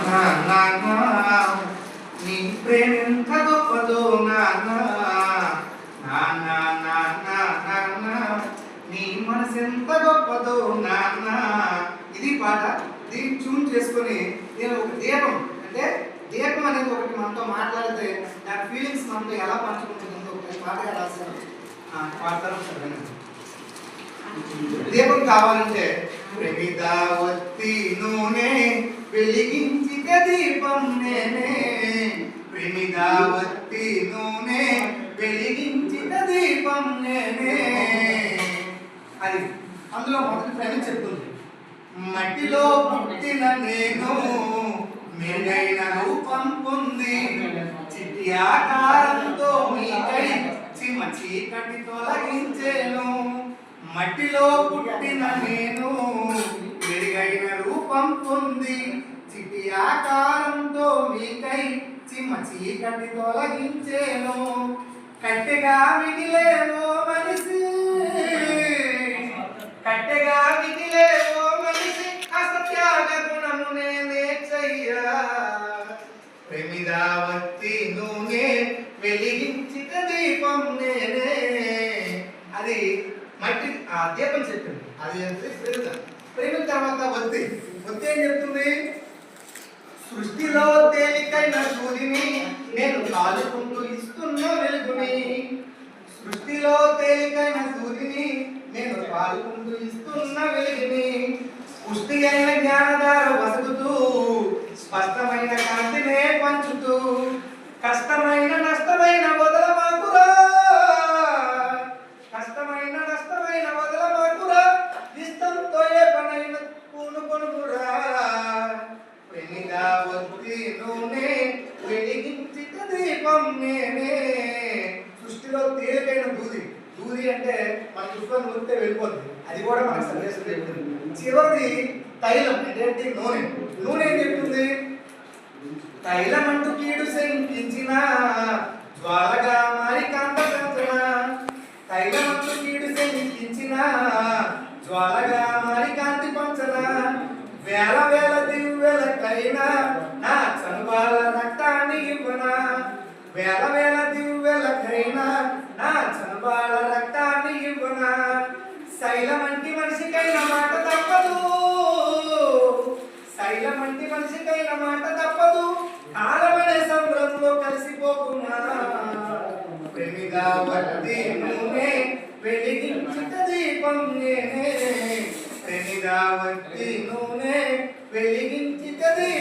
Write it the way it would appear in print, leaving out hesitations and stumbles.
నాన్న నాన్న నీ ప్రేమెంత గొప్పదో నాన్న నాన్న నాన్న నాన్న నీ మనసెంత గొప్పదో నాన్న. ఇది పాట. దీన్ని ట్యూన్ చేసుకొని నేను ఒక దీపం అంటే దీపం అనేది ఒకటి మనతో మాట్లాడితే దాని ఫీలింగ్స్ మనతో ఎలా పంచుకుంటుందో ఒక పాటగా రాశాను. పాడతారు సరే. దీపం కావాలంటే ప్రమిదావత్తి నూనె వెలిగించిత దీపం నేనే, ప్రమిదావత్తి నూనె వెలిగించిత దీపం నేనే. అది అందులో మొదటి ప్రేమ చెప్తుంది. మట్టిలో పుట్టిన నేను మెరుగైన రూపం పొంది చిట్టి ఆకారంతో మీకై చిమ చీకటి తొలగించేను. మట్టిలో పుట్టిన నేను మెరుగైన రూపం పొంది చిట్టి ఆకారంతో మీకై చిమ చీకటి తొలగించేను. కట్టెగా మిగిలేవో మనిషి, కట్టెగా మిగిలేవో మనిషి అసత్యాగ గుణము నేనే చెయ్యా. ప్రమిదావత్తి నూనె వెలిగించిత దీపం నేనే. అది మట్టి ఆ దీపం చెప్పింది. అది ప్రేమ. ప్రేమ తర్వాత వత్తి. వత్తి ఏం చెప్తుంది? సృష్టిలో తేలికైన సూర్యుని నేను కాలుకుంటూ ఇస్తున్న వెలుగుని. సృష్టిలో తేలికైన సూర్యుని నేను కాలుకుంటూ ఇస్తున్న వెలుగుని. పుష్టి అయిన జ్ఞానధార వసుకుతూ స్పష్టమైన కాంతినే పంచుతూ కష్టమైన నష్టమైన వదలమాకురా, కష్టమైన నష్టమైన వదలమాకురా, ఇష్టంతో ఏ పనైన పూనుకొనురా. ప్రమిదావత్తి నూనె వెలిగించిత దీపం నేనే. సృష్టిలో తేలికైన దూది. దూది అంటే మన దుఃఖం ఊరితే వెళ్ళిపోతుంది. అది కూడా మనకు సందేశం చెప్తుంది. చివరిది తైలం అంటే నూనె. నూనె ఏం చెప్తుంది? తైలం అంటూ కీడు శంకించిన జ్వాలగా మారి కాంత పెంచన. తైలం అంటూ కీడు శంకించిన జ్వాలగా మారి కాంతి పంచన. వేల వేల దివ్వెలకైనా నా చనుబాల రక్తాన్ని ఇవ్వన. వేల వేల దివ్వెలకైనా నా చనుబాల రక్తాన్ని ఇవ్వన. శైలమంటి మనిషికైన మాట తప్పదు, శైలమంటి మనిషికైన మాట తప్పదు, కాలమనే సంద్రంలో కలిసిపోకున్నా. ప్రమిదావత్తి నూనె వెలిగించిత దీపం నేనే, ప్రమిదావత్తి నూనె వెలిగించిత దీపం.